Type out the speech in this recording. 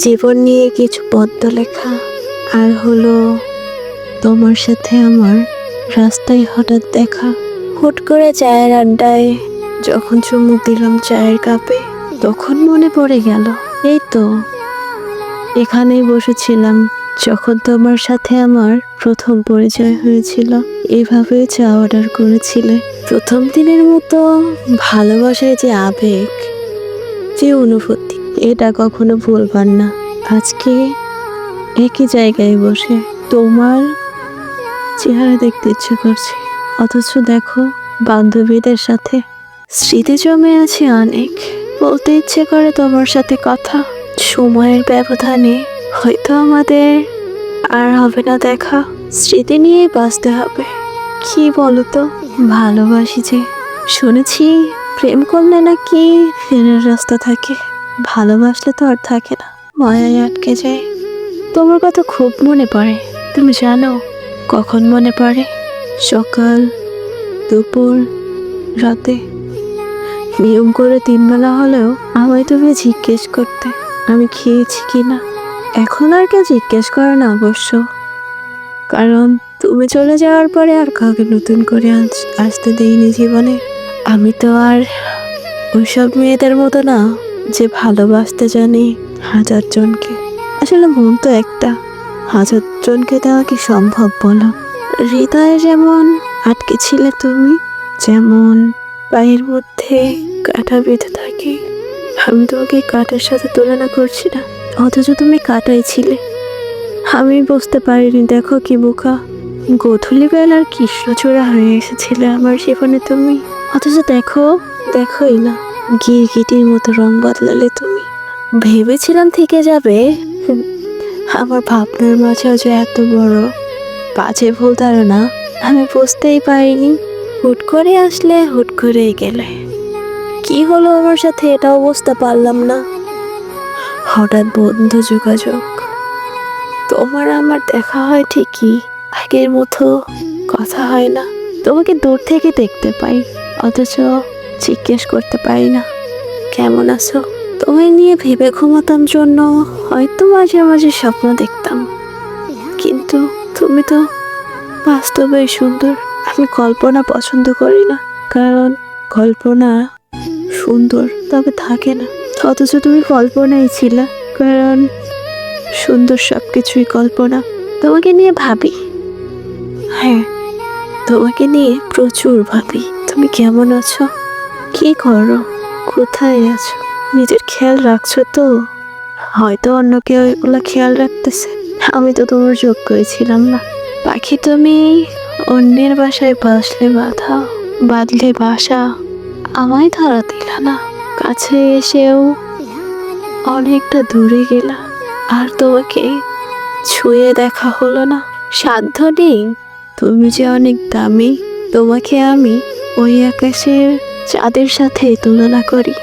জীবন নিয়ে কিছু পদ্য লেখা, আর হলো তোমার সাথে আমার রাস্তায় হঠাৎ দেখা। হুট করে চায়ের আড্ডায় যখন চুমুক দিলাম চায়ের কাপে, তখন মনে পড়ে গেল এই তো এখানেই বসেছিলাম যখন তোমার সাথে আমার প্রথম পরিচয় হয়েছিল। এভাবে চা অর্ডার করেছিলে। প্রথম দিনের মতো ভালোবাসায় যে আবেগ, যে অনুভূতি, এটা কখনো ভুলবার না। আজকে একই জায়গায় বসে তোমার চেহারা দেখতে ইচ্ছে করছে, অথচ দেখো বান্ধবীদের সাথে স্মৃতি জমে আছে অনেক। বলতে ইচ্ছে করে তোমার সাথে কথা। সময়ের ব্যবধানে হয়তো আমাদের আর হবে না দেখা, স্মৃতি নিয়ে বাঁচতে হবে। কি বলো তো? ভালোবাসি যে। শুনেছি প্রেম করলে নাকি ফেরার রাস্তা থাকে, ভালোবাসলে তো আর থাকে না, মায়ায় আটকে যায়। তোমার কথা খুব মনে পড়ে। তুমি জানো কখন মনে পড়ে? সকাল, দুপুর, রাতে। নিয়ম করে 3 বেলা হলেও আমায় তুমি জিজ্ঞেস করতে আমি খেয়েছি কিনা। এখন আর কেউ জিজ্ঞেস করে না অবশ্য, কারণ তুমি চলে যাওয়ার পরে আর কাউকে নতুন করে আসতে দেইনি জীবনে। আমি তো আর ওইসব মেয়েদের মতো না যে ভালোবাসতে জানি 1000 জনকে। আসলে মন তো একটা, 1000 জনকে দেওয়া কি সম্ভব বলো? হৃদয়ে যেমন আটকে ছিলে তুমি, যেমন পায়ের মধ্যে কাঁটা বেঁধে থাকে। আমি তোমাকে কাঁটার সাথে তুলনা করছি না, অথচ তুমি কাঁটাই ছিলে। আমি বুঝতে পারিনি, দেখো কি বোকা। গোধূলি বেলার কৃষ্ণচূড়া হয়ে এসেছিলে আমার জীবনে তুমি, অথচ দেখোই না, গিরগিটির মতো রং বদলালে তুমি। ভেবেছিলাম থেকে যাবে, আমার ভাবনার মাঝেও যে এত বড় বাজে ভুল ধারণা আমি বুঝতেই পারিনি। হুট করে আসলে, হুট করেই গেলে। কি হলো আমার সাথে এটাও বুঝতে পারলাম না। হঠাৎ বন্ধ যোগাযোগ। তোমার আমার দেখা হয় ঠিকই, আগের মতো কথা হয় না। তোমাকে দূর থেকে দেখতে পাই, অথচ জিজ্ঞেস করতে পারি না কেমন আছো। তোমায় নিয়ে ভেবে ঘুমাতাম জন্য হয়তো মাঝে মাঝে স্বপ্ন দেখতাম, কিন্তু তুমি তো বাস্তবেই সুন্দর। আমি কল্পনা পছন্দ করি না, কারণ কল্পনা সুন্দর তবে থাকে না, অথচ তুমি কল্পনাই ছিলে, কারণ সুন্দর সবকিছুই কল্পনা। তোমাকে নিয়ে ভাবি, হ্যাঁ তোমাকে নিয়ে প্রচুর ভাবি। তুমি কেমন আছো? কি করো? কোথায় আছো? নিজের খেয়াল রাখছো তো? হয়তো অন্য কেউ এগুলা খেয়াল রাখতেছে, আমি তো তোমার যোগ্যই ছিলাম না। পাখি তুমি অন্যের বাসায় বাঁধলে বাসা, আমায় ধরা দিলা না। কাছে এসেও অনেকটা দূরে গেলা, আর তোমাকে ছুঁয়ে দেখা হলো না। সাধ্য নেই, তুমি যে অনেক দামি, তোমাকে আমি ওই আকাশের চাঁদের সাথে তুলনা করি।